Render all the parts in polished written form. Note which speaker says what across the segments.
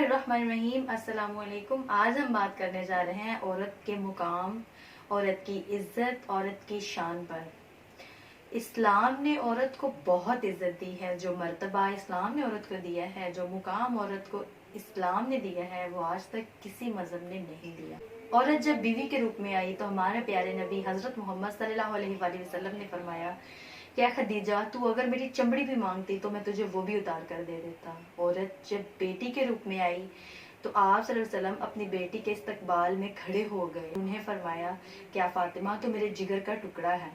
Speaker 1: बिस्मिल्लाहिर्रहमानिर्रहीम। अस्सलाम वालेकुम। आज हम बात करने जा रहे हैं औरत के मुकाम, औरत की इज्जत, औरत की शान पर। इस्लाम ने औरत को बहुत इज्जत दी है। जो मर्तबा इस्लाम ने औरत को दिया है, जो मुकाम औरत को इस्लाम ने दिया है, वो आज तक किसी मजहब ने नहीं दिया। औरत जब बीवी के रूप में आई तो हमारे प्यारे नबी हजरत मोहम्मद सल्लल्लाहु अलैहि वसल्लम ने फरमाया, क्या खदीजा, तू अगर मेरी चमड़ी भी मांगती तो मैं तुझे वो भी उतार कर दे देता। औरत जब बेटी के रूप में आई तो आप सल्लल्लाहु अलैहि वसल्लम अपनी बेटी के इस्तकबाल में खड़े हो गए। उन्हें फरमाया, क्या फातिमा तो मेरे जिगर का टुकड़ा है।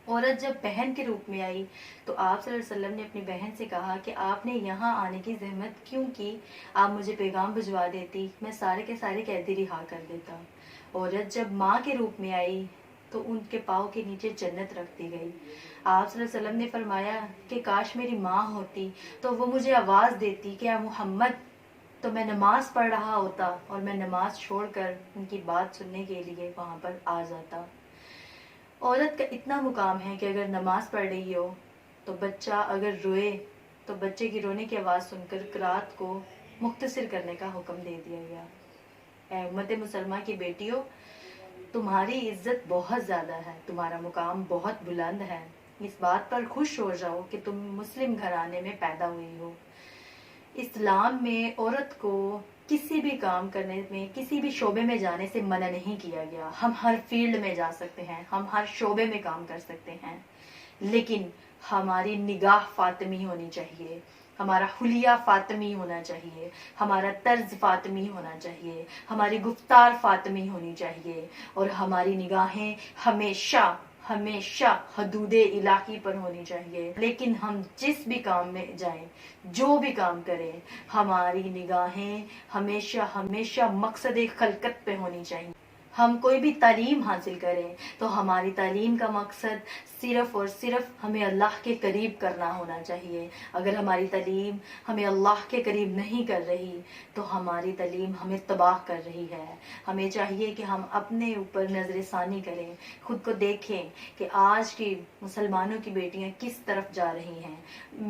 Speaker 1: औरत जब बहन के रूप में आई तो आप सल्लल्लाहु अलैहि वसल्लम ने अपनी बहन से कहा कि आपने यहाँ आने की जहमत क्यों की, आप मुझे पैगाम भिजवा देती, मैं सारे के सारे कैदी रिहा कर देता। औरत जब माँ के रूप में आई तो उनके पाँव के नीचे जन्नत रख दी गई। आप सल्लल्लाहु अलैहि वसल्लम ने फरमाया कि काश मेरी माँ होती तो वो मुझे आवाज़ देती कि या मोहम्मद, तो मैं नमाज पढ़ रहा होता और मैं नमाज छोड़कर उनकी बात सुनने के लिए वहाँ पर आ जाता। औरत का इतना मुकाम है कि अगर नमाज पढ़ रही हो तो बच्चा अगर रोए तो बच्चे की रोने की आवाज़ सुनकर क़िरात को मुख्तसर करने का हुक्म दे दिया गया। ऐ उम्मत मुसलमा की बेटियों, तुम्हारी इज्जत बहुत ज़्यादा है, तुम्हारा मुकाम बहुत बुलंद है। इस बात पर खुश हो जाओ कि तुम मुस्लिम घराने में पैदा हुई हो। इस्लाम में औरत को किसी भी काम करने में, किसी भी शोबे में जाने से मना नहीं किया गया। हम हर फील्ड में जा सकते हैं, हम हर शोबे में काम कर सकते हैं, लेकिन हमारी निगाह फातिमी होनी चाहिए, हमारा हुलिया फातिमी होना चाहिए, हमारा तर्ज फातिमी होना चाहिए, हमारी गुफ्तार फातिमी होनी चाहिए, और हमारी निगाहें हमेशा हमेशा हदूदे इलाही पर होनी चाहिए। लेकिन हम जिस भी काम में जाएं, जो भी काम करें, हमारी निगाहें हमेशा हमेशा मकसद खलकत पे होनी चाहिए। हम कोई भी तालीम हासिल करें तो हमारी तालीम का मकसद सिर्फ और सिर्फ हमें अल्लाह के करीब करना होना चाहिए। अगर हमारी तालीम हमें अल्लाह के करीब नहीं कर रही तो हमारी तालीम हमें तबाह कर रही है। हमें चाहिए कि हम अपने ऊपर नजर सानी करें, खुद को देखें कि आज की मुसलमानों की बेटियां किस तरफ जा रही हैं।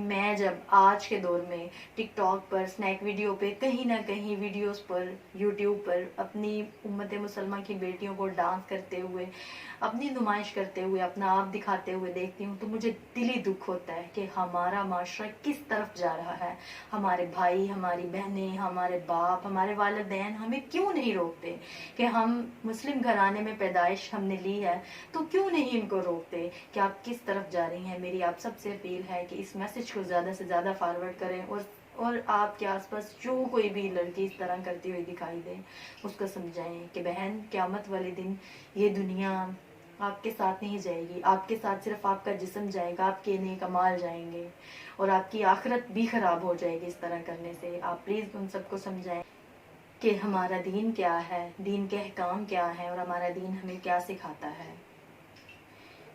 Speaker 1: मैं जब आज के दौर में टिकटॉक पर, स्नैक वीडियो पे, कहीं ना कहीं वीडियोस पर, यूट्यूब पर अपनी उम्मत मुसलमान की बेटियों को डांस करते हुए, अपनी नुमाइश करते हुए, अपना आप दिखाते हुए देखती हूँ तो मुझे दिली दुख होता है कि हमारा माशरा किस तरफ जा रहा है। हमारे भाई, हमारी बहनें, हमारे बाप, हमारे वालिदैन हमें क्यों नहीं रोकते कि हम मुस्लिम घराने में पैदाइश हमने ली है, तो क्यों नहीं इनको रोकते कि आप किस तरफ जा रही हैं। मेरी आप सबसे अपील है कि इस मैसेज को ज़्यादा से ज़्यादा फॉरवर्ड करें, और आपके आसपास जो कोई भी लड़की इस तरह करती हुई दिखाई दे उसको समझाएं कि बहन, क़यामत वाले दिन ये दुनिया आपके साथ नहीं जाएगी, आपके साथ सिर्फ आपका जिस्म जाएगा, आपके नेक अमाल जाएंगे और आपकी आखिरत भी खराब हो जाएगी इस तरह करने से। आप प्लीज़ उन सबको समझाएं कि हमारा दीन क्या है, दीन के अहकाम क्या है और हमारा दीन हमें क्या सिखाता है।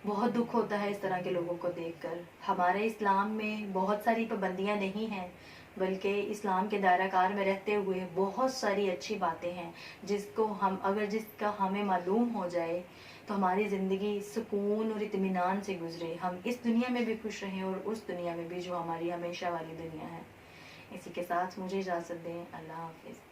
Speaker 1: बहुत दुख होता है इस तरह के लोगों को देखकर। हमारे इस्लाम में बहुत सारी पाबंदियां नहीं हैं, बल्कि इस्लाम के दायरा कार में रहते हुए बहुत सारी अच्छी बातें हैं जिसका हमें मालूम हो जाए तो हमारी ज़िंदगी सुकून और इत्मीनान से गुजरे। हम इस दुनिया में भी खुश रहें और उस दुनिया में भी जो हमारी हमेशा वाली दुनिया है। इसी के साथ मुझे इजाज़त दें। अल्लाह हाफिज़।